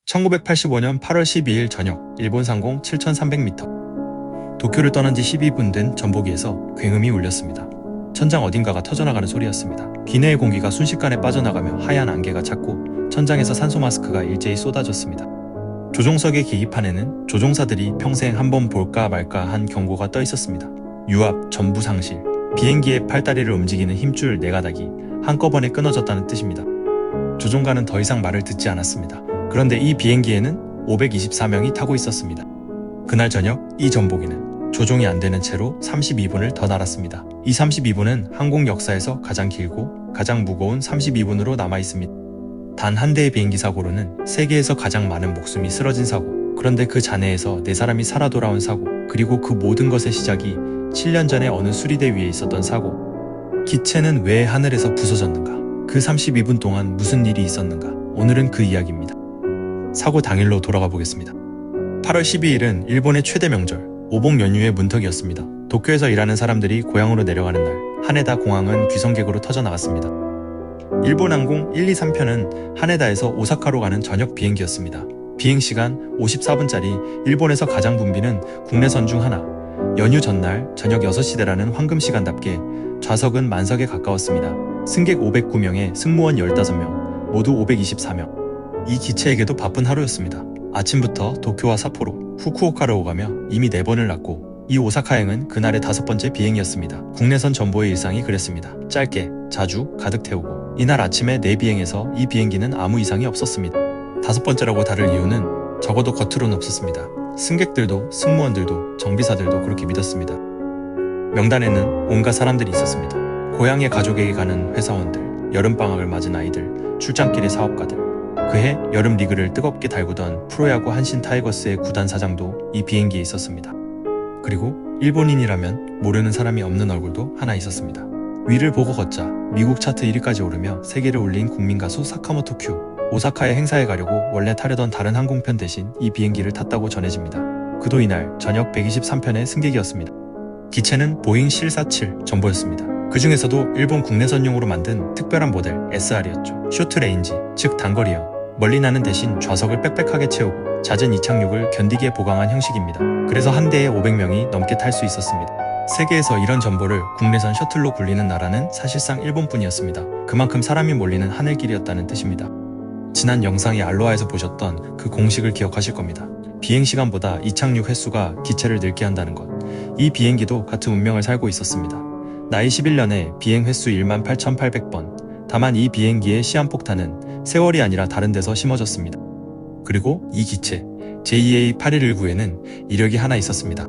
1985년 8월 12일 저녁 일본 상공 7,300m 도쿄를 떠난 지 12분 된 전보기에서 굉음이 울렸습니다. 천장 어딘가가 터져나가는 소리였습니다. 기내의 공기가 순식간에 빠져나가며 하얀 안개가 찼고 천장에서 산소 마스크가 일제히 쏟아졌습니다. 조종석의 계기판에는 조종사들이 평생 한번 볼까 말까 한 경고가 떠 있었습니다. 유압, 전부 상실, 비행기의 팔다리를 움직이는 힘줄 4가닥이 한꺼번에 끊어졌다는 뜻입니다. 조종관은 더 이상 말을 듣지 않았습니다. 그런데 이 비행기에는 524명이 타고 있었습니다. 그날 저녁 이 전보기는 조종이 안 되는 채로 32분을 더 날았습니다. 이 32분은 항공 역사에서 가장 길고 가장 무거운 32분으로 남아 있습니다. 단 한 대의 비행기 사고로는 세계에서 가장 많은 목숨이 쓰러진 사고, 그런데 그 잔해에서 4사람이 살아 돌아온 사고, 그리고 그 모든 것의 시작이 7년 전에 어느 수리대 위에 있었던 사고. 기체는 왜 하늘에서 부서졌는가? 그 32분 동안 무슨 일이 있었는가? 오늘은 그 이야기입니다. 사고 당일로 돌아가 보겠습니다. 8월 12일은 일본의 최대 명절, 오복 연휴의 문턱이었습니다. 도쿄에서 일하는 사람들이 고향으로 내려가는 날, 하네다 공항은 귀성객으로 터져나갔습니다. 일본 항공 123편은 하네다에서 오사카로 가는 저녁 비행기였습니다. 비행시간 54분짜리 일본에서 가장 붐비는 국내선 중 하나. 연휴 전날 저녁 6시대라는 황금시간답게 좌석은 만석에 가까웠습니다. 승객 509명에 승무원 15명, 모두 524명. 이 기체에게도 바쁜 하루였습니다. 아침부터 도쿄와 삿포로, 후쿠오카를 오가며 이미 4번을 났고, 이 오사카행은 그날의 5번째 비행이었습니다. 국내선 전보의 일상이 그랬습니다. 짧게, 자주, 가득 태우고. 이날 아침에 4비행에서 이 비행기는 아무 이상이 없었습니다. 5번째라고 다를 이유는 적어도 겉으로는 없었습니다. 승객들도, 승무원들도, 정비사들도 그렇게 믿었습니다. 명단에는 온갖 사람들이 있었습니다. 고향의 가족에게 가는 회사원들, 여름방학을 맞은 아이들, 출장길의 사업가들. 그해 여름 리그를 뜨겁게 달구던 프로야구 한신 타이거스의 구단 사장도 이 비행기에 있었습니다. 그리고 일본인이라면 모르는 사람이 없는 얼굴도 하나 있었습니다. 위를 보고 걷자 미국 차트 1위까지 오르며 세계를 울린 국민가수 사카모토 큐. 오사카에 행사에 가려고 원래 타려던 다른 항공편 대신 이 비행기를 탔다고 전해집니다. 그도 이날 저녁 123편의 승객이었습니다. 기체는 보잉 747 전보였습니다. 그 중에서도 일본 국내선용으로 만든 특별한 모델 SR이었죠. 쇼트레인지, 즉 단거리형. 멀리 나는 대신 좌석을 빽빽하게 채우고 잦은 이착륙을 견디게 보강한 형식입니다. 그래서 한 대에 500명이 넘게 탈 수 있었습니다. 세계에서 이런 전보를 국내선 셔틀로 굴리는 나라는 사실상 일본뿐이었습니다. 그만큼 사람이 몰리는 하늘길이었다는 뜻입니다. 지난 영상의 알로하에서 보셨던 그 공식을 기억하실 겁니다. 비행시간보다 이착륙 횟수가 기체를 늙게 한다는 것. 이 비행기도 같은 운명을 살고 있었습니다. 나이 11년에 비행 횟수 18,800번. 다만 이 비행기의 시한폭탄은 세월이 아니라 다른 데서 심어졌습니다. 그리고 이 기체 JA8119에는 이력이 하나 있었습니다.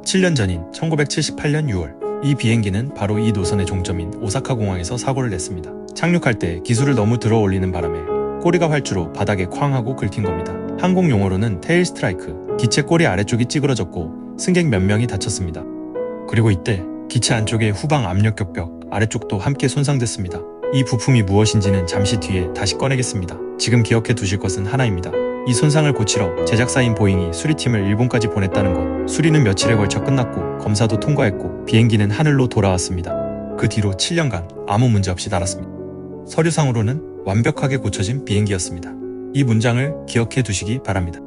7년 전인 1978년 6월 이 비행기는 바로 이 노선의 종점인 오사카 공항에서 사고를 냈습니다. 착륙할 때 기술을 너무 들어 올리는 바람에 꼬리가 활주로 바닥에 쾅 하고 긁힌 겁니다. 항공 용어로는 테일 스트라이크, 기체 꼬리 아래쪽이 찌그러졌고 승객 몇 명이 다쳤습니다. 그리고 이때 기체 안쪽의 후방 압력 격벽 아래쪽도 함께 손상됐습니다. 이 부품이 무엇인지는 잠시 뒤에 다시 꺼내겠습니다. 지금 기억해 두실 것은 하나입니다. 이 손상을 고치러 제작사인 보잉이 수리팀을 일본까지 보냈다는 것. 수리는 며칠에 걸쳐 끝났고 검사도 통과했고 비행기는 하늘로 돌아왔습니다. 그 뒤로 7년간 아무 문제 없이 날았습니다. 서류상으로는 완벽하게 고쳐진 비행기였습니다. 이 문장을 기억해 두시기 바랍니다.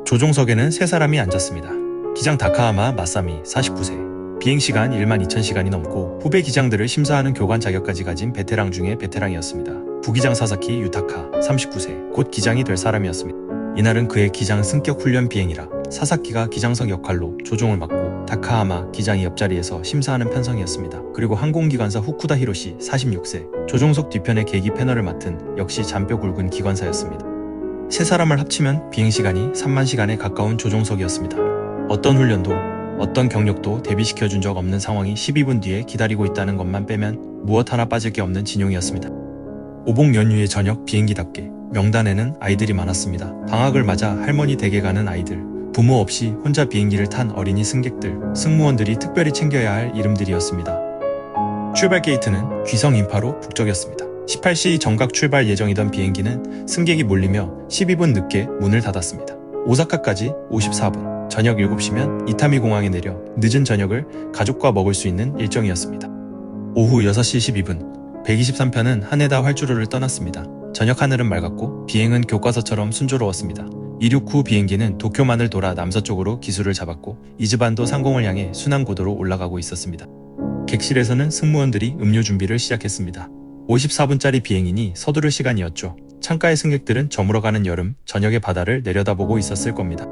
조종석에는 3사람이 앉았습니다. 기장 다카하마 마사미 49세. 비행시간 12,000시간이 넘고 후배 기장들을 심사하는 교관 자격까지 가진 베테랑 중에 베테랑이었습니다. 부기장 사사키 유타카 39세. 곧 기장이 될 사람이었습니다. 이날은 그의 기장 승격 훈련 비행이라 사사키가 기장석 역할로 조종을 맡고 다카하마 기장이 옆자리에서 심사하는 편성이었습니다. 그리고 항공기관사 후쿠다 히로시 46세. 조종석 뒤편의 계기 패널을 맡은 역시 잔뼈 굵은 기관사였습니다. 3사람을 합치면 비행시간이 3만 시간에 가까운 조종석이었습니다. 어떤 훈련도 어떤 경력도 대비시켜준 적 없는 상황이 12분 뒤에 기다리고 있다는 것만 빼면 무엇 하나 빠질 게 없는 진용이었습니다. 오복 연휴의 저녁 비행기답게 명단에는 아이들이 많았습니다. 방학을 맞아 할머니 댁에 가는 아이들, 부모 없이 혼자 비행기를 탄 어린이 승객들, 승무원들이 특별히 챙겨야 할 이름들이었습니다. 출발 게이트는 귀성 인파로 북적였습니다. 18시 정각 출발 예정이던 비행기는 승객이 몰리며 12분 늦게 문을 닫았습니다. 오사카까지 54분. 저녁 7시면 이타미 공항에 내려 늦은 저녁을 가족과 먹을 수 있는 일정이었습니다. 오후 6시 12분 123편은 하네다 활주로를 떠났습니다. 저녁 하늘은 맑았고 비행은 교과서처럼 순조로웠습니다. 이륙 후 비행기는 도쿄만을 돌아 남서쪽으로 기수를 잡았고 이즈반도 상공을 향해 순환 고도로 올라가고 있었습니다. 객실에서는 승무원들이 음료 준비를 시작했습니다. 54분짜리 비행이니 서두를 시간이었죠. 창가의 승객들은 저물어가는 여름, 저녁의 바다를 내려다보고 있었을 겁니다.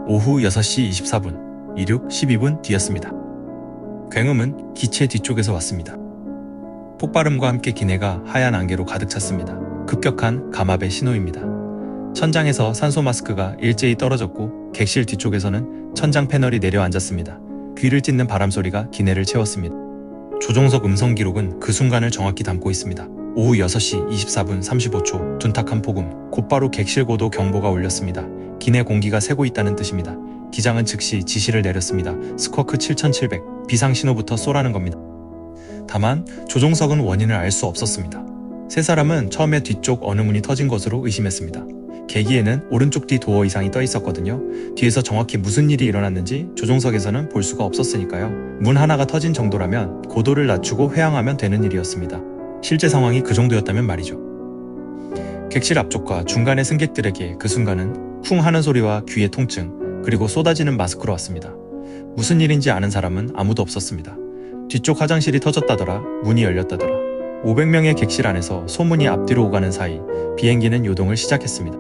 오후 6시 24분, 이륙 12분 뒤였습니다. 굉음은 기체 뒤쪽에서 왔습니다. 폭발음과 함께 기내가 하얀 안개로 가득 찼습니다. 급격한 감압의 신호입니다. 천장에서 산소 마스크가 일제히 떨어졌고 객실 뒤쪽에서는 천장 패널이 내려앉았습니다. 귀를 찢는 바람 소리가 기내를 채웠습니다. 조종석 음성 기록은 그 순간을 정확히 담고 있습니다. 오후 6시 24분 35초 둔탁한 폭음, 곧바로 객실 고도 경보가 울렸습니다. 기내 공기가 새고 있다는 뜻입니다. 기장은 즉시 지시를 내렸습니다. 스쿼크 7700, 비상신호부터 쏘라는 겁니다. 다만 조종석은 원인을 알 수 없었습니다. 세 사람은 처음에 뒤쪽 어느 문이 터진 것으로 의심했습니다. 계기에는 오른쪽 뒤 도어 이상이 떠 있었거든요. 뒤에서 정확히 무슨 일이 일어났는지 조종석에서는 볼 수가 없었으니까요. 문 하나가 터진 정도라면 고도를 낮추고 회항하면 되는 일이었습니다. 실제 상황이 그 정도였다면 말이죠. 객실 앞쪽과 중간의 승객들에게 그 순간은 쿵 하는 소리와 귀의 통증, 그리고 쏟아지는 마스크로 왔습니다. 무슨 일인지 아는 사람은 아무도 없었습니다. 뒤쪽 화장실이 터졌다더라, 문이 열렸다더라. 500명의 객실 안에서 소문이 앞뒤로 오가는 사이 비행기는 요동을 시작했습니다.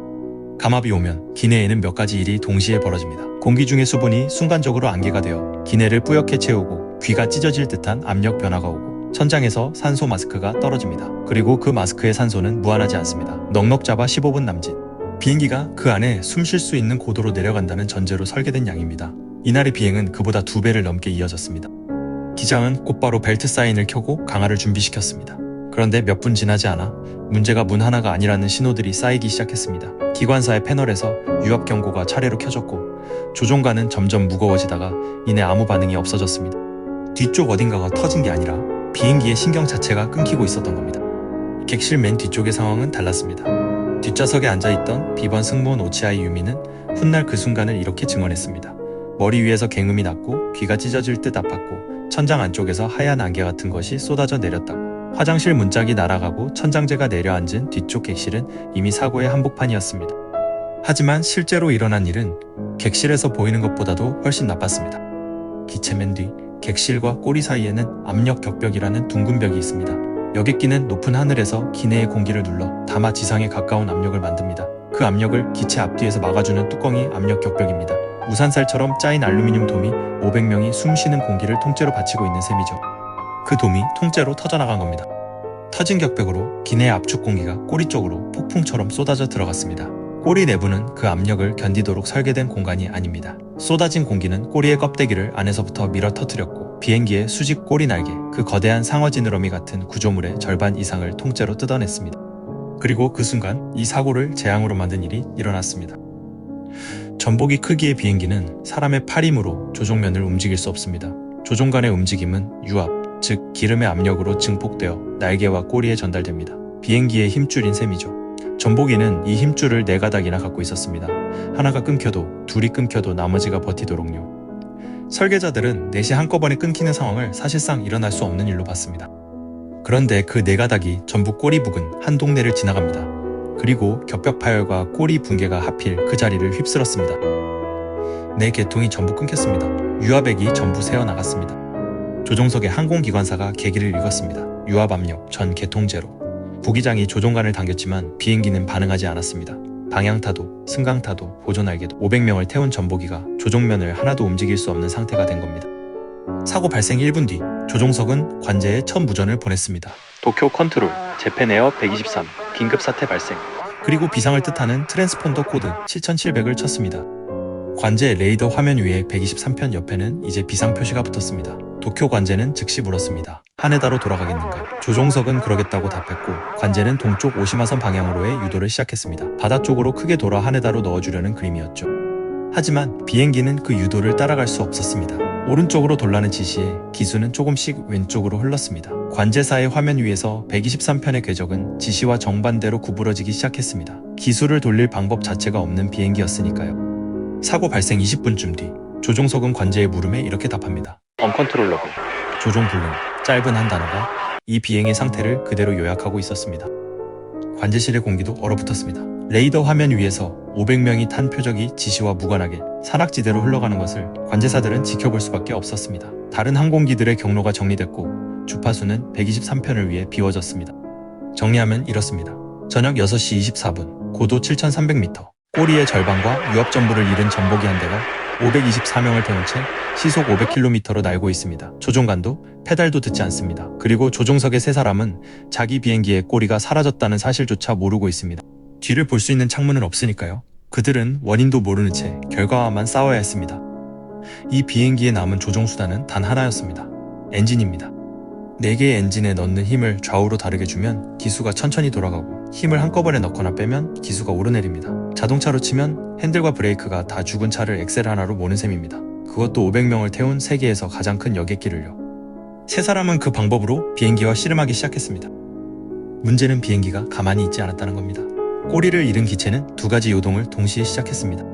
감압이 오면 기내에는 몇 가지 일이 동시에 벌어집니다. 공기 중의 수분이 순간적으로 안개가 되어 기내를 뿌옇게 채우고 귀가 찢어질 듯한 압력 변화가 오고 천장에서 산소 마스크가 떨어집니다. 그리고 그 마스크의 산소는 무한하지 않습니다. 넉넉 잡아 15분 남짓. 비행기가 그 안에 숨 쉴 수 있는 고도로 내려간다는 전제로 설계된 양입니다. 이날의 비행은 그보다 2배를 넘게 이어졌습니다. 기장은 곧바로 벨트 사인을 켜고 강화를 준비시켰습니다. 그런데 몇 분 지나지 않아 문제가 문 하나가 아니라는 신호들이 쌓이기 시작했습니다. 기관사의 패널에서 유압 경고가 차례로 켜졌고 조종관은 점점 무거워지다가 이내 아무 반응이 없어졌습니다. 뒤쪽 어딘가가 터진 게 아니라 비행기의 신경 자체가 끊기고 있었던 겁니다. 객실 맨 뒤쪽의 상황은 달랐습니다. 뒷좌석에 앉아있던 비번 승무원 오치아이 유미는 훗날 그 순간을 이렇게 증언했습니다. 머리 위에서 굉음이 났고 귀가 찢어질 듯 아팠고 천장 안쪽에서 하얀 안개 같은 것이 쏟아져 내렸다고. 화장실 문짝이 날아가고 천장재가 내려앉은 뒤쪽 객실은 이미 사고의 한복판이었습니다. 하지만 실제로 일어난 일은 객실에서 보이는 것보다도 훨씬 나빴습니다. 기체 맨 뒤 객실과 꼬리 사이에는 압력 격벽이라는 둥근 벽이 있습니다. 여객기는 높은 하늘에서 기내의 공기를 눌러 다마 지상에 가까운 압력을 만듭니다. 그 압력을 기체 앞뒤에서 막아주는 뚜껑이 압력 격벽입니다. 우산살처럼 짜인 알루미늄 돔이 500명이 숨쉬는 공기를 통째로 받치고 있는 셈이죠. 그 돔이 통째로 터져나간 겁니다. 터진 격벽으로 기내 압축 공기가 꼬리 쪽으로 폭풍처럼 쏟아져 들어갔습니다. 꼬리 내부는 그 압력을 견디도록 설계된 공간이 아닙니다. 쏟아진 공기는 꼬리의 껍데기를 안에서부터 밀어 터뜨렸고 비행기의 수직 꼬리 날개, 그 거대한 상어 지느러미 같은 구조물의 절반 이상을 통째로 뜯어냈습니다. 그리고 그 순간 이 사고를 재앙으로 만든 일이 일어났습니다. 전복이 크기의 비행기는 사람의 팔 힘으로 조종면을 움직일 수 없습니다. 조종관의 움직임은 유압, 즉 기름의 압력으로 증폭되어 날개와 꼬리에 전달됩니다. 비행기의 힘줄인 셈이죠. 전복이는 이 힘줄을 4가닥이나 갖고 있었습니다. 하나가 끊겨도 둘이 끊겨도 나머지가 버티도록요. 설계자들은 넷이 한꺼번에 끊기는 상황을 사실상 일어날 수 없는 일로 봤습니다. 그런데 그 4가닥이 전부 꼬리 부근 한 동네를 지나갑니다. 그리고 격벽 파열과 꼬리 붕괴가 하필 그 자리를 휩쓸었습니다. 4개통이 전부 끊겼습니다. 유압액이 전부 새어나갔습니다. 조종석의 항공기관사가 계기를 읽었습니다. 유압 압력 전 개통제로. 부기장이 조종관을 당겼지만 비행기는 반응하지 않았습니다. 방향타도, 승강타도, 보조날개도 500명을 태운 전보기가 조종면을 하나도 움직일 수 없는 상태가 된 겁니다. 사고 발생 1분 뒤 조종석은 관제에 첫 무전을 보냈습니다. 도쿄 컨트롤, 재팬에어 123, 긴급사태 발생. 그리고 비상을 뜻하는 트랜스폰더 코드 7700을 쳤습니다. 관제 레이더 화면 위에 123편 옆에는 이제 비상 표시가 붙었습니다. 도쿄 관제는 즉시 물었습니다. 하네다로 돌아가겠는가? 조종석은 그러겠다고 답했고 관제는 동쪽 오시마선 방향으로의 유도를 시작했습니다. 바다 쪽으로 크게 돌아 하네다로 넣어주려는 그림이었죠. 하지만 비행기는 그 유도를 따라갈 수 없었습니다. 오른쪽으로 돌라는 지시에 기수는 조금씩 왼쪽으로 흘렀습니다. 관제사의 화면 위에서 123편의 궤적은 지시와 정반대로 구부러지기 시작했습니다. 기수를 돌릴 방법 자체가 없는 비행기였으니까요. 사고 발생 20분쯤 뒤 조종석은 관제의 물음에 이렇게 답합니다. 언컨트롤러블, 조종 불능, 짧은 한 단어가 이 비행의 상태를 그대로 요약하고 있었습니다. 관제실의 공기도 얼어붙었습니다. 레이더 화면 위에서 500명이 탄 표적이 지시와 무관하게 산악지대로 흘러가는 것을 관제사들은 지켜볼 수밖에 없었습니다. 다른 항공기들의 경로가 정리됐고 주파수는 123편을 위해 비워졌습니다. 정리하면 이렇습니다. 저녁 6시 24분, 고도 7,300m, 꼬리의 절반과 유압 전부를 잃은 전복이 한 대가 524명을 태운 채 시속 500km로 날고 있습니다. 조종관도 페달도 듣지 않습니다. 그리고 조종석의 세 사람은 자기 비행기의 꼬리가 사라졌다는 사실조차 모르고 있습니다. 뒤를 볼 수 있는 창문은 없으니까요. 그들은 원인도 모르는 채 결과와만 싸워야 했습니다. 이 비행기에 남은 조종수단은 단 하나였습니다. 엔진입니다. 4개의 엔진에 넣는 힘을 좌우로 다르게 주면 기수가 천천히 돌아가고 힘을 한꺼번에 넣거나 빼면 기수가 오르내립니다. 자동차로 치면 핸들과 브레이크가 다 죽은 차를 엑셀 하나로 모는 셈입니다. 그것도 500명을 태운 세계에서 가장 큰 여객기를요. 세 사람은 그 방법으로 비행기와 씨름하기 시작했습니다. 문제는 비행기가 가만히 있지 않았다는 겁니다. 꼬리를 잃은 기체는 2가지 요동을 동시에 시작했습니다.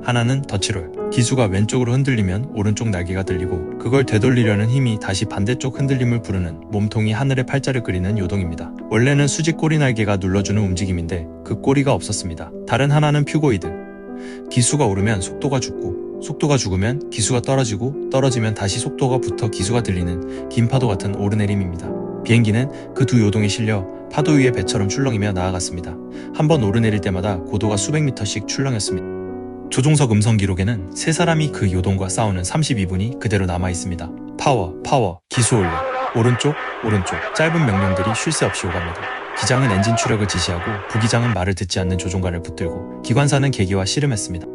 하나는 덧치롤, 기수가 왼쪽으로 흔들리면 오른쪽 날개가 들리고 그걸 되돌리려는 힘이 다시 반대쪽 흔들림을 부르는 몸통이 하늘의 팔자를 그리는 요동입니다. 원래는 수직 꼬리 날개가 눌러주는 움직임인데 그 꼬리가 없었습니다. 다른 하나는 퓨고이드, 기수가 오르면 속도가 죽고 속도가 죽으면 기수가 떨어지고 떨어지면 다시 속도가 붙어 기수가 들리는 긴 파도 같은 오르내림입니다. 비행기는 그 2 요동에 실려 파도 위에 배처럼 출렁이며 나아갔습니다. 한 번 오르내릴 때마다 고도가 수백 미터씩 출렁였습니다. 조종석 음성 기록에는 세 사람이 그 요동과 싸우는 32분이 그대로 남아있습니다. 파워, 기수 올려, 오른쪽, 짧은 명령들이 쉴 새 없이 오갑니다. 기장은 엔진 추력을 지시하고 부기장은 말을 듣지 않는 조종관을 붙들고 기관사는 계기와 씨름했습니다.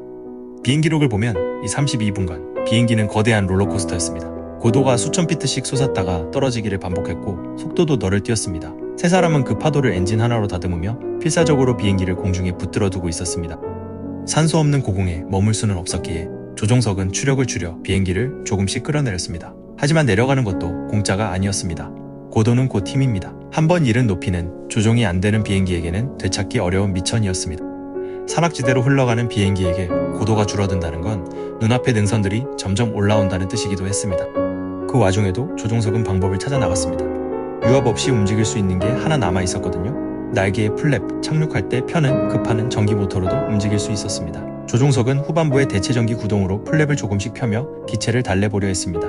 비행 기록을 보면 이 32분간 비행기는 거대한 롤러코스터였습니다. 고도가 수천 피트씩 솟았다가 떨어지기를 반복했고 속도도 너를 뛰었습니다. 세 사람은 그 파도를 엔진 하나로 다듬으며 필사적으로 비행기를 공중에 붙들어 두고 있었습니다. 산소 없는 고공에 머물 수는 없었기에 조종석은 추력을 줄여 비행기를 조금씩 끌어내렸습니다. 하지만 내려가는 것도 공짜가 아니었습니다. 고도는 곧 힘입니다. 한 번 잃은 높이는 조종이 안 되는 비행기에게는 되찾기 어려운 미천이었습니다. 산악지대로 흘러가는 비행기에게 고도가 줄어든다는 건 눈앞의 능선들이 점점 올라온다는 뜻이기도 했습니다. 그 와중에도 조종석은 방법을 찾아 나갔습니다. 유압 없이 움직일 수 있는 게 하나 남아 있었거든요. 날개의 플랩, 착륙할 때 펴는 급하는 전기 모터로도 움직일 수 있었습니다. 조종석은 후반부의 대체 전기 구동으로 플랩을 조금씩 펴며 기체를 달래보려 했습니다.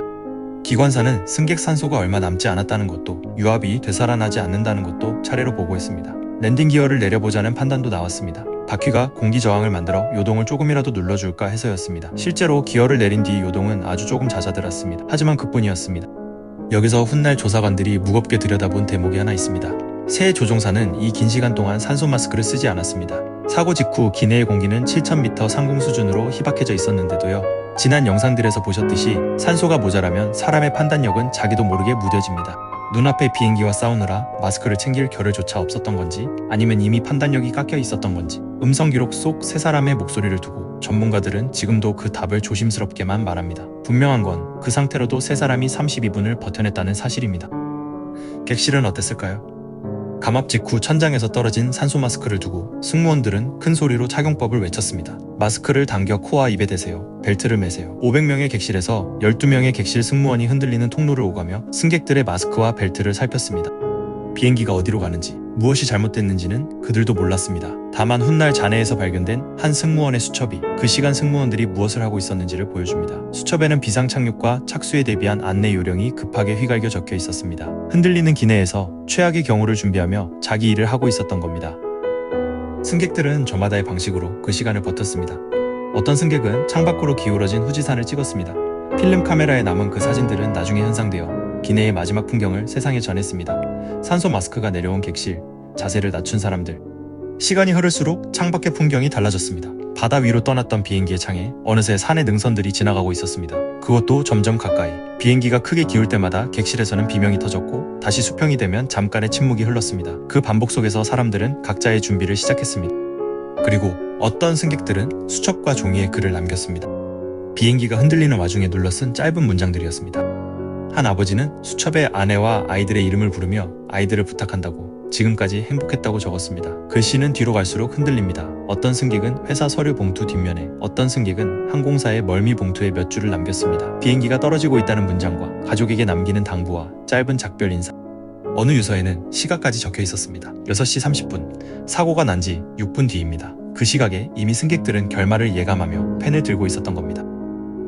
기관사는 승객 산소가 얼마 남지 않았다는 것도 유압이 되살아나지 않는다는 것도 차례로 보고했습니다. 랜딩 기어를 내려보자는 판단도 나왔습니다. 바퀴가 공기 저항을 만들어 요동을 조금이라도 눌러줄까 해서였습니다. 실제로 기어를 내린 뒤 요동은 아주 조금 잦아들었습니다. 하지만 그뿐이었습니다. 여기서 훗날 조사관들이 무겁게 들여다본 대목이 하나 있습니다. 새 조종사는 이 긴 시간 동안 산소 마스크를 쓰지 않았습니다. 사고 직후 기내의 공기는 7,000m 상공 수준으로 희박해져 있었는데도요. 지난 영상들에서 보셨듯이 산소가 모자라면 사람의 판단력은 자기도 모르게 무뎌집니다. 눈앞에 비행기와 싸우느라 마스크를 챙길 겨를조차 없었던 건지 아니면 이미 판단력이 깎여 있었던 건지 음성 기록 속 세 사람의 목소리를 두고 전문가들은 지금도 그 답을 조심스럽게만 말합니다. 분명한 건 그 상태로도 세 사람이 32분을 버텨냈다는 사실입니다. 객실은 어땠을까요? 감압 직후 천장에서 떨어진 산소 마스크를 두고 승무원들은 큰 소리로 착용법을 외쳤습니다. 마스크를 당겨 코와 입에 대세요. 벨트를 매세요. 500명의 객실에서 12명의 객실 승무원이 흔들리는 통로를 오가며 승객들의 마스크와 벨트를 살폈습니다. 비행기가 어디로 가는지, 무엇이 잘못됐는지는 그들도 몰랐습니다. 다만 훗날 잔해에서 발견된 한 승무원의 수첩이 그 시간 승무원들이 무엇을 하고 있었는지를 보여줍니다. 수첩에는 비상 착륙과 착수에 대비한 안내 요령이 급하게 휘갈겨 적혀 있었습니다. 흔들리는 기내에서 최악의 경우를 준비하며 자기 일을 하고 있었던 겁니다. 승객들은 저마다의 방식으로 그 시간을 버텼습니다. 어떤 승객은 창밖으로 기울어진 후지산을 찍었습니다. 필름 카메라에 남은 그 사진들은 나중에 현상되어 기내의 마지막 풍경을 세상에 전했습니다. 산소 마스크가 내려온 객실, 자세를 낮춘 사람들. 시간이 흐를수록 창밖의 풍경이 달라졌습니다. 바다 위로 떠났던 비행기의 창에 어느새 산의 능선들이 지나가고 있었습니다. 그것도 점점 가까이. 비행기가 크게 기울 때마다 객실에서는 비명이 터졌고 다시 수평이 되면 잠깐의 침묵이 흘렀습니다. 그 반복 속에서 사람들은 각자의 준비를 시작했습니다. 그리고 어떤 승객들은 수첩과 종이에 글을 남겼습니다. 비행기가 흔들리는 와중에 눌러 쓴 짧은 문장들이었습니다. 한 아버지는 수첩에 아내와 아이들의 이름을 부르며 아이들을 부탁한다고 지금까지 행복했다고 적었습니다. 글씨는 뒤로 갈수록 흔들립니다. 어떤 승객은 회사 서류 봉투 뒷면에, 어떤 승객은 항공사의 멀미 봉투에 몇 줄을 남겼습니다. 비행기가 떨어지고 있다는 문장과 가족에게 남기는 당부와 짧은 작별 인사. 어느 유서에는 시각까지 적혀 있었습니다. 6시 30분, 사고가 난 지 6분 뒤입니다. 그 시각에 이미 승객들은 결말을 예감하며 펜을 들고 있었던 겁니다.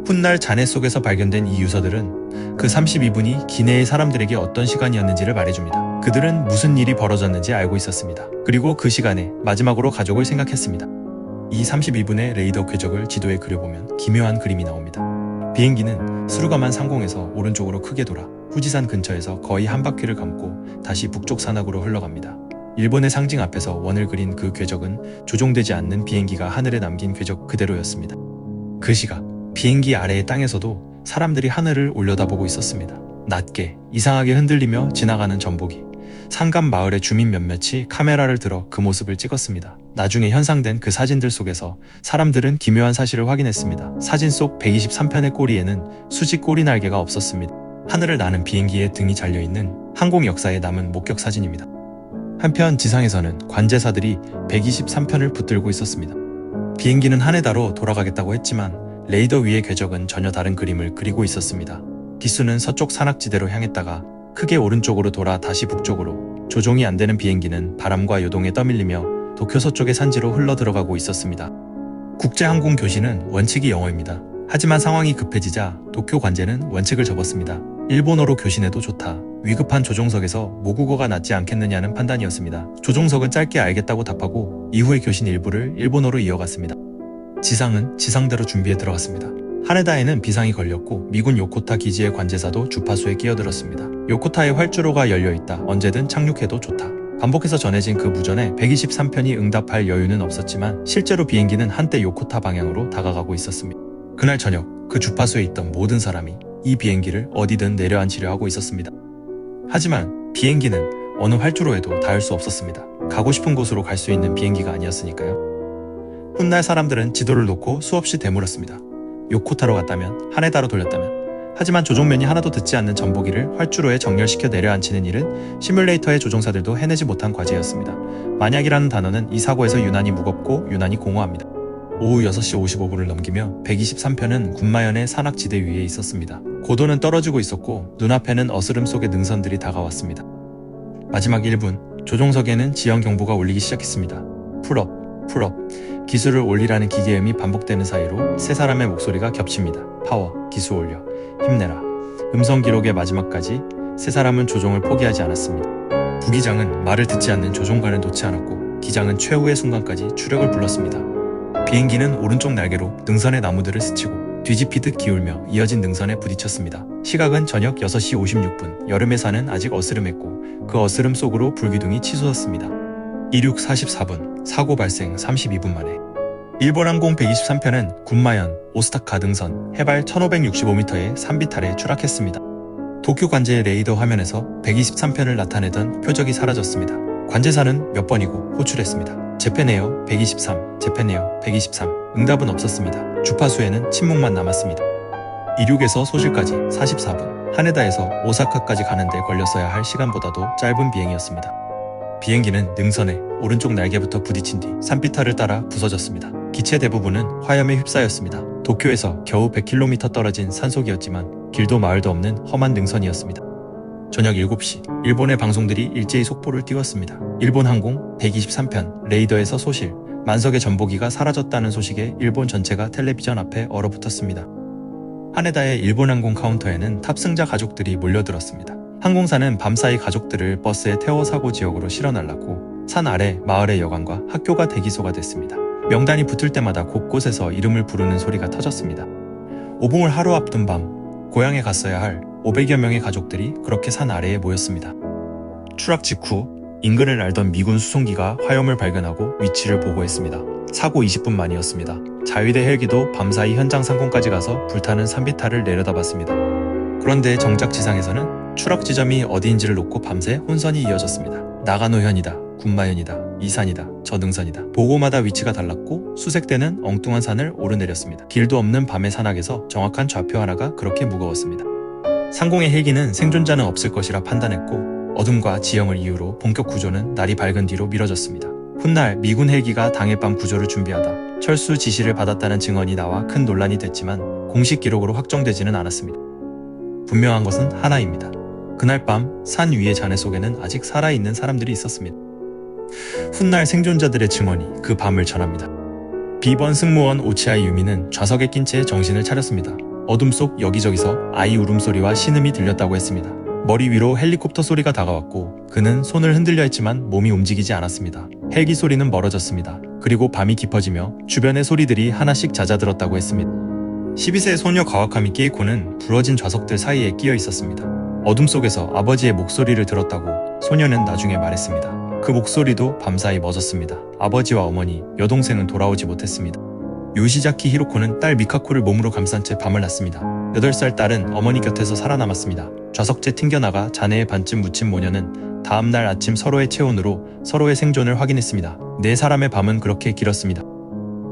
훗날 잔해 속에서 발견된 이 유서들은 그 32분이 기내의 사람들에게 어떤 시간이었는지를 말해줍니다. 그들은 무슨 일이 벌어졌는지 알고 있었습니다. 그리고 그 시간에 마지막으로 가족을 생각했습니다. 이 32분의 레이더 궤적을 지도에 그려보면 기묘한 그림이 나옵니다. 비행기는 스루가만 상공에서 오른쪽으로 크게 돌아 후지산 근처에서 거의 한 바퀴를 감고 다시 북쪽 산악으로 흘러갑니다. 일본의 상징 앞에서 원을 그린 그 궤적은 조종되지 않는 비행기가 하늘에 남긴 궤적 그대로였습니다. 그 시각 비행기 아래의 땅에서도 사람들이 하늘을 올려다보고 있었습니다. 낮게 이상하게 흔들리며 지나가는 전복이 산간 마을의 주민 몇몇이 카메라를 들어 그 모습을 찍었습니다. 나중에 현상된 그 사진들 속에서 사람들은 기묘한 사실을 확인했습니다. 사진 속 123편의 꼬리에는 수직 꼬리 날개가 없었습니다. 하늘을 나는 비행기의 등이 잘려있는 항공 역사에 남은 목격 사진입니다. 한편 지상에서는 관제사들이 123편을 붙들고 있었습니다. 비행기는 하네다로 돌아가겠다고 했지만 레이더 위의 궤적은 전혀 다른 그림을 그리고 있었습니다. 기수는 서쪽 산악지대로 향했다가 크게 오른쪽으로 돌아 다시 북쪽으로, 조종이 안 되는 비행기는 바람과 요동에 떠밀리며 도쿄 서쪽의 산지로 흘러 들어가고 있었습니다. 국제항공교시는 원칙이 영어입니다. 하지만 상황이 급해지자 도쿄 관제는 원칙을 접었습니다. 일본어로 교신해도 좋다. 위급한 조종석에서 모국어가 낫지 않겠느냐는 판단이었습니다. 조종석은 짧게 알겠다고 답하고 이후의 교신 일부를 일본어로 이어갔습니다. 지상은 지상대로 준비에 들어갔습니다. 하네다에는 비상이 걸렸고 미군 요코타 기지의 관제사도 주파수에 끼어들었습니다. 요코타의 활주로가 열려있다. 언제든 착륙해도 좋다. 반복해서 전해진 그 무전에 123편이 응답할 여유는 없었지만 실제로 비행기는 한때 요코타 방향으로 다가가고 있었습니다. 그날 저녁 그 주파수에 있던 모든 사람이 이 비행기를 어디든 내려앉히려 하고 있었습니다. 하지만 비행기는 어느 활주로에도 닿을 수 없었습니다. 가고 싶은 곳으로 갈 수 있는 비행기가 아니었으니까요. 훗날 사람들은 지도를 놓고 수없이 되물었습니다. 요코타로 갔다면, 하네다로 돌렸다면. 하지만 조종면이 하나도 듣지 않는 전보기를 활주로에 정렬시켜 내려앉히는 일은 시뮬레이터의 조종사들도 해내지 못한 과제였습니다. 만약이라는 단어는 이 사고에서 유난히 무겁고 유난히 공허합니다. 오후 6시 55분을 넘기며 123편은 군마현의 산악지대 위에 있었습니다. 고도는 떨어지고 있었고 눈앞에는 어스름 속의 능선들이 다가왔습니다. 마지막 1분, 조종석에는 지연 경보가 울리기 시작했습니다. 풀업, 풀업. 기수를 올리라는 기계음이 반복되는 사이로 세 사람의 목소리가 겹칩니다. 파워, 기수 올려, 힘내라. 음성 기록의 마지막까지 세 사람은 조종을 포기하지 않았습니다. 부기장은 말을 듣지 않는 조종관을 놓지 않았고 기장은 최후의 순간까지 추력을 불렀습니다. 비행기는 오른쪽 날개로 능선의 나무들을 스치고 뒤집히듯 기울며 이어진 능선에 부딪혔습니다. 시각은 저녁 6시 56분, 여름의 산은 아직 어스름했고 그 어스름 속으로 불기둥이 치솟았습니다. 이륙 44분, 사고 발생 32분 만에. 일본항공 123편은 군마현, 오스타카 능선, 해발 1565m의 산비탈에 추락했습니다. 도쿄 관제의 레이더 화면에서 123편을 나타내던 표적이 사라졌습니다. 관제사는 몇 번이고 호출했습니다. 재팬에어 123, 재팬에어 123. 응답은 없었습니다. 주파수에는 침묵만 남았습니다. 이륙에서 소실까지 44분, 하네다에서 오사카까지 가는데 걸렸어야 할 시간보다도 짧은 비행이었습니다. 비행기는 능선에 오른쪽 날개부터 부딪힌 뒤 산비탈을 따라 부서졌습니다. 기체 대부분은 화염에 휩싸였습니다. 도쿄에서 겨우 100km 떨어진 산속이었지만 길도 마을도 없는 험한 능선이었습니다. 저녁 7시, 일본의 방송들이 일제히 속보를 띄웠습니다. 일본 항공 123편, 레이더에서 소실, 만석의 전보기가 사라졌다는 소식에 일본 전체가 텔레비전 앞에 얼어붙었습니다. 하네다의 일본 항공 카운터에는 탑승자 가족들이 몰려들었습니다. 항공사는 밤사이 가족들을 버스에 태워 사고 지역으로 실어 날랐고 산 아래 마을의 여관과 학교가 대기소가 됐습니다. 명단이 붙을 때마다 곳곳에서 이름을 부르는 소리가 터졌습니다. 오봉을 하루 앞둔 밤, 고향에 갔어야 할 500여 명의 가족들이 그렇게 산 아래에 모였습니다. 추락 직후 인근을 알던 미군 수송기가 화염을 발견하고 위치를 보고했습니다. 사고 20분 만이었습니다. 자위대 헬기도 밤사이 현장 상공까지 가서 불타는 산비탈을 내려다봤습니다. 그런데 정작 지상에서는 추락 지점이 어디인지를 놓고 밤새 혼선이 이어졌습니다. 나가노현이다, 군마현이다, 이산이다, 저 능선이다. 보고마다 위치가 달랐고 수색대는 엉뚱한 산을 오르내렸습니다. 길도 없는 밤의 산악에서 정확한 좌표 하나가 그렇게 무거웠습니다. 상공의 헬기는 생존자는 없을 것이라 판단했고 어둠과 지형을 이유로 본격 구조는 날이 밝은 뒤로 미뤄졌습니다. 훗날 미군 헬기가 당일 밤 구조를 준비하다 철수 지시를 받았다는 증언이 나와 큰 논란이 됐지만 공식 기록으로 확정되지는 않았습니다. 분명한 것은 하나입니다. 그날 밤 산 위의 잔해 속에는 아직 살아있는 사람들이 있었습니다. 훗날 생존자들의 증언이 그 밤을 전합니다. 비번 승무원 오치아이 유미는 좌석에 낀 채 정신을 차렸습니다. 어둠 속 여기저기서 아이 울음소리와 신음이 들렸다고 했습니다. 머리 위로 헬리콥터 소리가 다가왔고 그는 손을 흔들려 했지만 몸이 움직이지 않았습니다. 헬기 소리는 멀어졌습니다. 그리고 밤이 깊어지며 주변의 소리들이 하나씩 잦아들었다고 했습니다. 12세 소녀 가와카미 끼에코는 부러진 좌석들 사이에 끼어 있었습니다. 어둠 속에서 아버지의 목소리를 들었다고 소녀는 나중에 말했습니다. 그 목소리도 밤사이 멎었습니다. 아버지와 어머니, 여동생은 돌아오지 못했습니다. 요시자키 히로코는 딸 미카코를 몸으로 감싼 채 밤을 났습니다. 8살 딸은 어머니 곁에서 살아남았습니다. 좌석째 튕겨나가 잔해에 반쯤 묻힌 모녀는 다음날 아침 서로의 체온으로 서로의 생존을 확인했습니다. 4사람의 밤은 그렇게 길었습니다.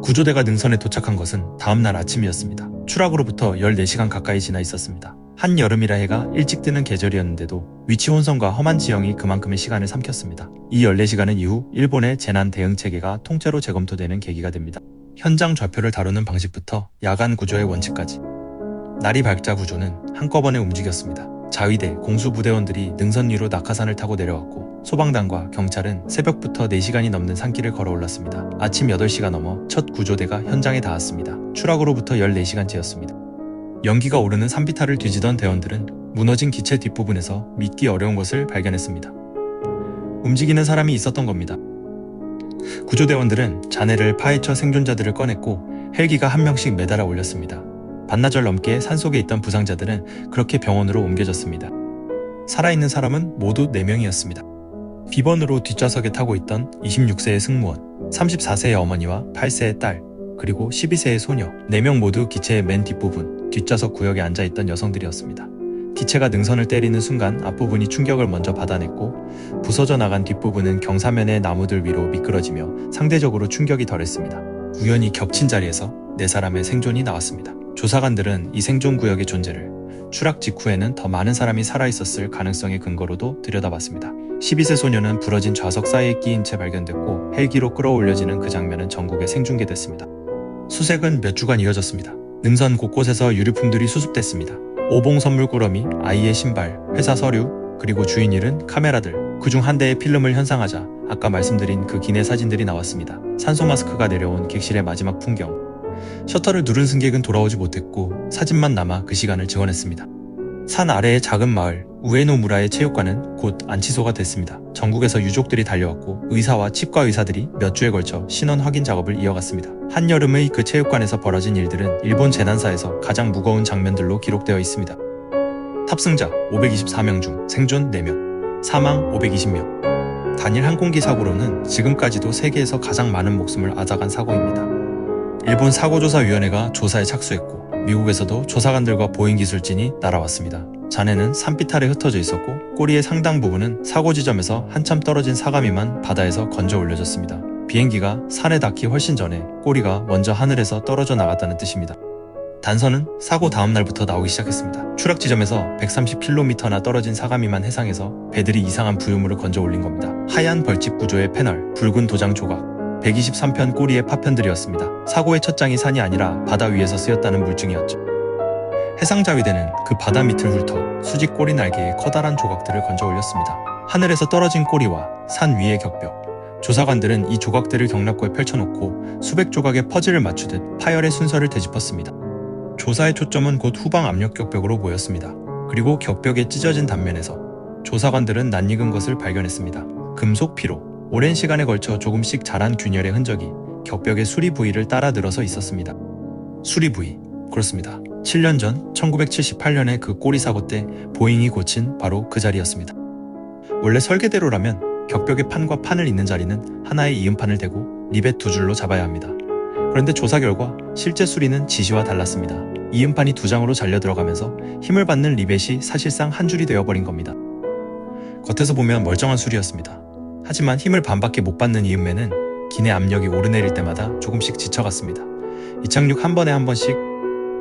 구조대가 능선에 도착한 것은 다음날 아침이었습니다. 추락으로부터 14시간 가까이 지나 있었습니다. 한여름이라 해가 일찍 뜨는 계절이었는데도 위치 혼선과 험한 지형이 그만큼의 시간을 삼켰습니다. 이 14시간은 이후 일본의 재난 대응 체계가 통째로 재검토되는 계기가 됩니다. 현장 좌표를 다루는 방식부터 야간 구조의 원칙까지 날이 밝자 구조는 한꺼번에 움직였습니다. 자위대, 공수부대원들이 능선 위로 낙하산을 타고 내려왔고 소방단과 경찰은 새벽부터 4시간이 넘는 산길을 걸어 올랐습니다. 아침 8시가 넘어 첫 구조대가 현장에 닿았습니다. 추락으로부터 14시간째였습니다. 연기가 오르는 산비탈을 뒤지던 대원들은 무너진 기체 뒷부분에서 믿기 어려운 것을 발견했습니다. 움직이는 사람이 있었던 겁니다. 구조대원들은 잔해를 파헤쳐 생존자들을 꺼냈고 헬기가 한 명씩 매달아 올렸습니다. 반나절 넘게 산속에 있던 부상자들은 그렇게 병원으로 옮겨졌습니다. 살아있는 사람은 모두 4명이었습니다. 비번으로 뒷좌석에 타고 있던 26세의 승무원, 34세의 어머니와 8세의 딸, 그리고 12세의 소녀, 4명 모두 기체의 맨 뒷부분, 뒷좌석 구역에 앉아있던 여성들이었습니다. 기체가 능선을 때리는 순간 앞부분이 충격을 먼저 받아냈고 부서져 나간 뒷부분은 경사면의 나무들 위로 미끄러지며 상대적으로 충격이 덜했습니다. 우연히 겹친 자리에서 4사람의 생존이 나왔습니다. 조사관들은 이 생존구역의 존재를 추락 직후에는 더 많은 사람이 살아있었을 가능성의 근거로도 들여다봤습니다. 12세 소녀는 부러진 좌석 사이에 끼인 채 발견됐고 헬기로 끌어올려지는 그 장면은 전국에 생중계됐습니다. 수색은 몇 주간 이어졌습니다. 능선 곳곳에서 유류품들이 수습됐습니다. 오봉 선물 꾸러미, 아이의 신발, 회사 서류, 그리고 주인 잃은 카메라들, 그중 한 대의 필름을 현상하자 아까 말씀드린 그 기내 사진들이 나왔습니다. 산소 마스크가 내려온 객실의 마지막 풍경. 셔터를 누른 승객은 돌아오지 못했고 사진만 남아 그 시간을 증언했습니다. 산 아래의 작은 마을 우에노무라의 체육관은 곧 안치소가 됐습니다. 전국에서 유족들이 달려왔고 의사와 치과 의사들이 몇 주에 걸쳐 신원 확인 작업을 이어갔습니다. 한여름의 그 체육관에서 벌어진 일들은 일본 재난사에서 가장 무거운 장면들로 기록되어 있습니다. 탑승자 524명 중 생존 4명, 사망 520명. 단일 항공기 사고로는 지금까지도 세계에서 가장 많은 목숨을 앗아간 사고입니다. 일본 사고조사위원회가 조사에 착수했고 미국에서도 조사관들과 보잉 기술진이 날아왔습니다. 잔해는 산비탈에 흩어져 있었고 꼬리의 상당 부분은 사고 지점에서 한참 떨어진 사가미만 바다에서 건져 올려졌습니다. 비행기가 산에 닿기 훨씬 전에 꼬리가 먼저 하늘에서 떨어져 나갔다는 뜻입니다. 단서는 사고 다음 날부터 나오기 시작했습니다. 추락 지점에서 130km나 떨어진 사가미만 해상에서 배들이 이상한 부유물을 건져 올린 겁니다. 하얀 벌집 구조의 패널, 붉은 도장 조각, 123편 꼬리의 파편들이었습니다. 사고의 첫 장이 산이 아니라 바다 위에서 쓰였다는 물증이었죠. 해상자위대는 그 바다 밑을 훑어 수직 꼬리 날개에 커다란 조각들을 건져 올렸습니다. 하늘에서 떨어진 꼬리와 산 위의 격벽. 조사관들은 이 조각들을 경납고에 펼쳐놓고 수백 조각의 퍼즐을 맞추듯 파열의 순서를 되짚었습니다. 조사의 초점은 곧 후방 압력 격벽으로 모였습니다. 그리고 격벽의 찢어진 단면에서 조사관들은 낯익은 것을 발견했습니다. 금속 피로. 오랜 시간에 걸쳐 조금씩 자란 균열의 흔적이 격벽의 수리 부위를 따라 늘어서 있었습니다. 수리 부위. 그렇습니다. 7년 전 1978년에 그 꼬리 사고 때 보잉이 고친 바로 그 자리였습니다. 원래 설계대로라면 격벽의 판과 판을 잇는 자리는 하나의 이음판을 대고 리벳 2줄로 잡아야 합니다. 그런데 조사 결과 실제 수리는 지시와 달랐습니다. 이음판이 2장으로 잘려 들어가면서 힘을 받는 리벳이 사실상 한 줄이 되어버린 겁니다. 겉에서 보면 멀쩡한 수리였습니다. 하지만 힘을 반밖에 못 받는 이음매는 기내 압력이 오르내릴 때마다 조금씩 지쳐갔습니다. 이착륙 한 번에 한 번씩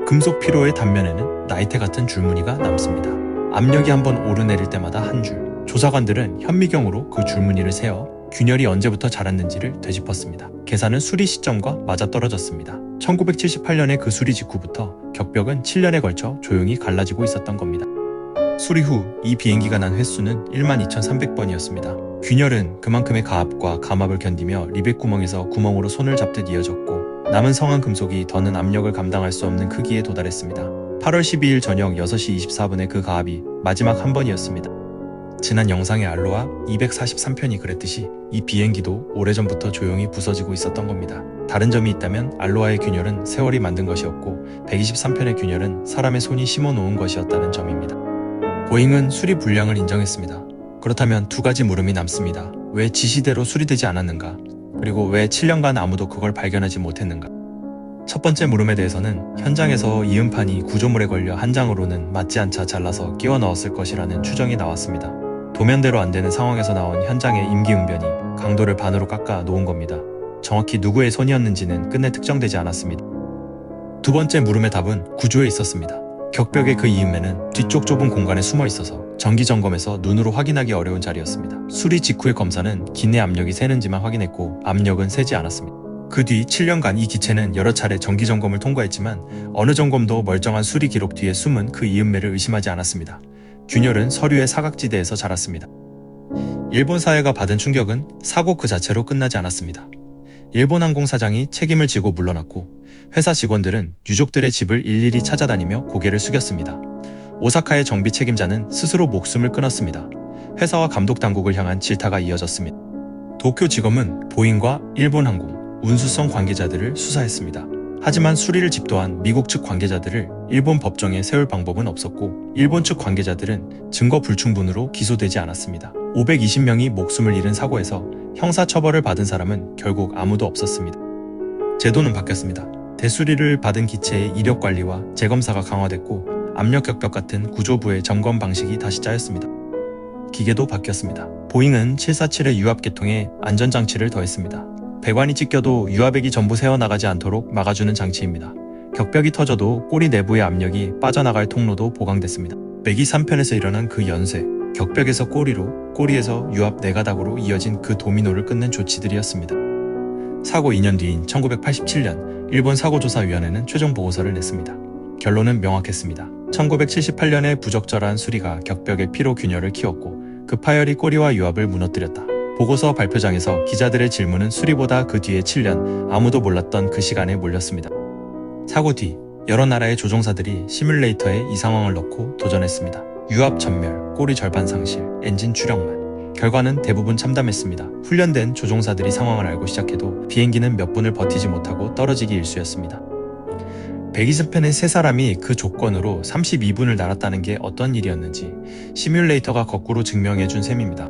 금속 피로의 단면에는 나이테 같은 줄무늬가 남습니다. 압력이 한 번 오르내릴 때마다 한 줄. 조사관들은 현미경으로 그 줄무늬를 세어 균열이 언제부터 자랐는지를 되짚었습니다. 계산은 수리 시점과 맞아떨어졌습니다. 1978년의 그 수리 직후부터 격벽은 7년에 걸쳐 조용히 갈라지고 있었던 겁니다. 수리 후 이 비행기가 난 횟수는 12,300번이었습니다. 균열은 그만큼의 가압과 감압을 견디며 리벳 구멍에서 구멍으로 손을 잡듯 이어졌고 남은 성한 금속이 더는 압력을 감당할 수 없는 크기에 도달했습니다. 8월 12일 저녁 6시 24분의 그 가압이 마지막 한 번이었습니다. 지난 영상의 알로하 243편이 그랬듯이 이 비행기도 오래전부터 조용히 부서지고 있었던 겁니다. 다른 점이 있다면 알로하의 균열은 세월이 만든 것이었고 123편의 균열은 사람의 손이 심어놓은 것이었다는 점입니다. 보잉은 수리 불량을 인정했습니다. 그렇다면 두 가지 물음이 남습니다. 왜 지시대로 수리되지 않았는가? 그리고 왜 7년간 아무도 그걸 발견하지 못했는가? 첫 번째 물음에 대해서는 현장에서 이음판이 구조물에 걸려 한 장으로는 맞지 않자 잘라서 끼워 넣었을 것이라는 추정이 나왔습니다. 도면대로 안 되는 상황에서 나온 현장의 임기응변이 강도를 반으로 깎아 놓은 겁니다. 정확히 누구의 손이었는지는 끝내 특정되지 않았습니다. 두 번째 물음의 답은 구조에 있었습니다. 격벽의 그 이음매는 뒤쪽 좁은 공간에 숨어 있어서 정기 점검에서 눈으로 확인하기 어려운 자리였습니다. 수리 직후의 검사는 기내 압력이 새는지만 확인했고 압력은 새지 않았습니다. 그 뒤 7년간 이 기체는 여러 차례 정기 점검을 통과했지만 어느 점검도 멀쩡한 수리 기록 뒤에 숨은 그 이음매를 의심하지 않았습니다. 균열은 서류의 사각지대에서 자랐습니다. 일본 사회가 받은 충격은 사고 그 자체로 끝나지 않았습니다. 일본 항공 사장이 책임을 지고 물러났고 회사 직원들은 유족들의 집을 일일이 찾아다니며 고개를 숙였습니다. 오사카의 정비 책임자는 스스로 목숨을 끊었습니다. 회사와 감독 당국을 향한 질타가 이어졌습니다. 도쿄지검은 보잉과 일본항공, 운수성 관계자들을 수사했습니다. 하지만 수리를 집도한 미국 측 관계자들을 일본 법정에 세울 방법은 없었고 일본 측 관계자들은 증거 불충분으로 기소되지 않았습니다. 520명이 목숨을 잃은 사고에서 형사처벌을 받은 사람은 결국 아무도 없었습니다. 제도는 바뀌었습니다. 대수리를 받은 기체의 이력 관리와 재검사가 강화됐고 압력격벽 같은 구조부의 점검 방식이 다시 짜였습니다. 기계도 바뀌었습니다. 보잉은 747의 유압 계통에 안전장치를 더했습니다. 배관이 찢겨도 유압액이 전부 새어나가지 않도록 막아주는 장치입니다. 격벽이 터져도 꼬리 내부의 압력이 빠져나갈 통로도 보강됐습니다. 123편에서 일어난 그 연쇄, 격벽에서 꼬리로, 꼬리에서 유압 내가닥으로 이어진 그 도미노를 끊는 조치들이었습니다. 사고 2년 뒤인 1987년 일본 사고조사위원회는 최종 보고서를 냈습니다. 결론은 명확했습니다. 1978년의 부적절한 수리가 격벽의 피로 균열을 키웠고 그 파열이 꼬리와 유압을 무너뜨렸다. 보고서 발표장에서 기자들의 질문은 수리보다 그 뒤에 7년 아무도 몰랐던 그 시간에 몰렸습니다. 사고 뒤 여러 나라의 조종사들이 시뮬레이터에 이 상황을 넣고 도전했습니다. 유압 전멸, 꼬리 절반 상실, 엔진 추력만. 결과는 대부분 참담했습니다. 훈련된 조종사들이 상황을 알고 시작해도 비행기는 몇 분을 버티지 못하고 떨어지기 일쑤였습니다. 120편의 세 사람이 그 조건으로 32분을 날았다는 게 어떤 일이었는지 시뮬레이터가 거꾸로 증명해준 셈입니다.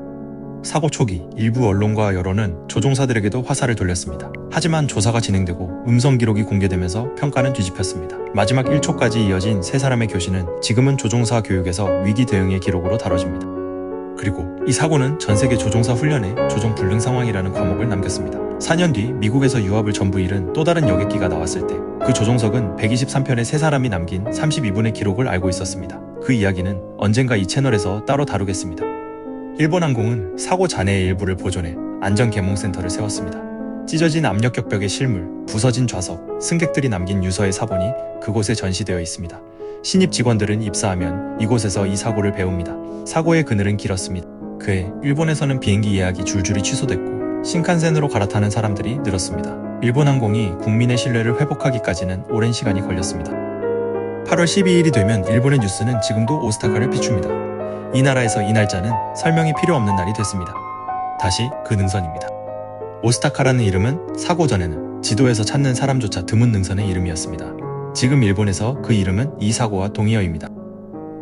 사고 초기 일부 언론과 여론은 조종사들에게도 화살을 돌렸습니다. 하지만 조사가 진행되고 음성 기록이 공개되면서 평가는 뒤집혔습니다. 마지막 1초까지 이어진 세 사람의 교시는 지금은 조종사 교육에서 위기 대응의 기록으로 다뤄집니다. 그리고 이 사고는 전세계 조종사 훈련에 조종 불능 상황이라는 과목을 남겼습니다. 4년 뒤 미국에서 유압을 전부 잃은 또 다른 여객기가 나왔을 때 그 조종석은 123편의 세 사람이 남긴 32분의 기록을 알고 있었습니다. 그 이야기는 언젠가 이 채널에서 따로 다루겠습니다. 일본항공은 사고 잔해의 일부를 보존해 안전개몽센터를 세웠습니다. 찢어진 압력격벽의 실물, 부서진 좌석, 승객들이 남긴 유서의 사본이 그곳에 전시되어 있습니다. 신입 직원들은 입사하면 이곳에서 이 사고를 배웁니다. 사고의 그늘은 길었습니다. 그해 일본에서는 비행기 예약이 줄줄이 취소됐고 신칸센으로 갈아타는 사람들이 늘었습니다. 일본항공이 국민의 신뢰를 회복하기까지는 오랜 시간이 걸렸습니다. 8월 12일이 되면 일본의 뉴스는 지금도 오스타카를 비춥니다. 이 나라에서 이 날짜는 설명이 필요 없는 날이 됐습니다. 다시 그 능선입니다. 오스타카라는 이름은 사고 전에는 지도에서 찾는 사람조차 드문 능선의 이름이었습니다. 지금 일본에서 그 이름은 이 사고와 동의어입니다.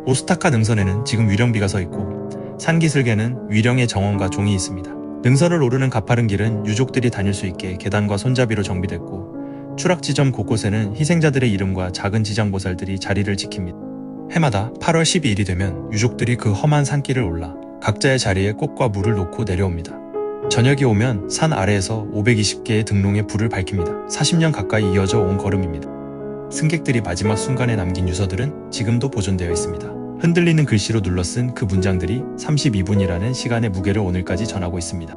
오스타카 능선에는 지금 위령비가 서 있고 산기슭에는 위령의 정원과 종이 있습니다. 능선을 오르는 가파른 길은 유족들이 다닐 수 있게 계단과 손잡이로 정비됐고 추락 지점 곳곳에는 희생자들의 이름과 작은 지장보살들이 자리를 지킵니다. 해마다 8월 12일이 되면 유족들이 그 험한 산길을 올라 각자의 자리에 꽃과 물을 놓고 내려옵니다. 저녁이 오면 산 아래에서 520개의 등롱에 불을 밝힙니다. 40년 가까이 이어져 온 걸음입니다. 승객들이 마지막 순간에 남긴 유서들은 지금도 보존되어 있습니다. 흔들리는 글씨로 눌러쓴 그 문장들이 32분이라는 시간의 무게를 오늘까지 전하고 있습니다.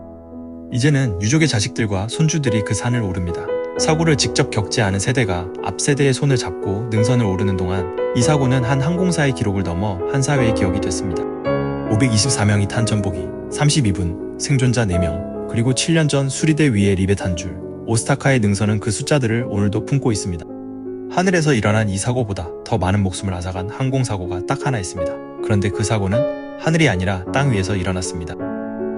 이제는 유족의 자식들과 손주들이 그 산을 오릅니다. 사고를 직접 겪지 않은 세대가 앞 세대의 손을 잡고 능선을 오르는 동안 이 사고는 한 항공사의 기록을 넘어 한 사회의 기억이 됐습니다. 524명이 탄 전복이 32분, 생존자 4명, 그리고 7년 전 수리대 위에 리벳 한 줄, 오스타카의 능선은 그 숫자들을 오늘도 품고 있습니다. 하늘에서 일어난 이 사고보다 더 많은 목숨을 앗아간 항공사고가 딱 하나 있습니다. 그런데 그 사고는 하늘이 아니라 땅 위에서 일어났습니다.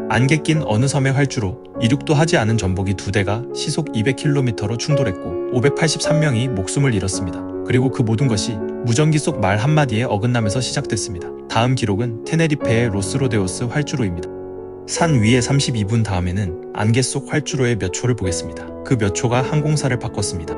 안개 낀 어느 섬의 활주로, 이륙도 하지 않은 전복이 2대가 시속 200km로 충돌했고 583명이 목숨을 잃었습니다. 그리고 그 모든 것이 무전기 속 말 한마디에 어긋나면서 시작됐습니다. 다음 기록은 테네리페의 로스로데오스 활주로입니다. 산 위에 32분 다음에는 안개 속 활주로의 몇 초를 보겠습니다. 그 몇 초가 항공사를 바꿨습니다.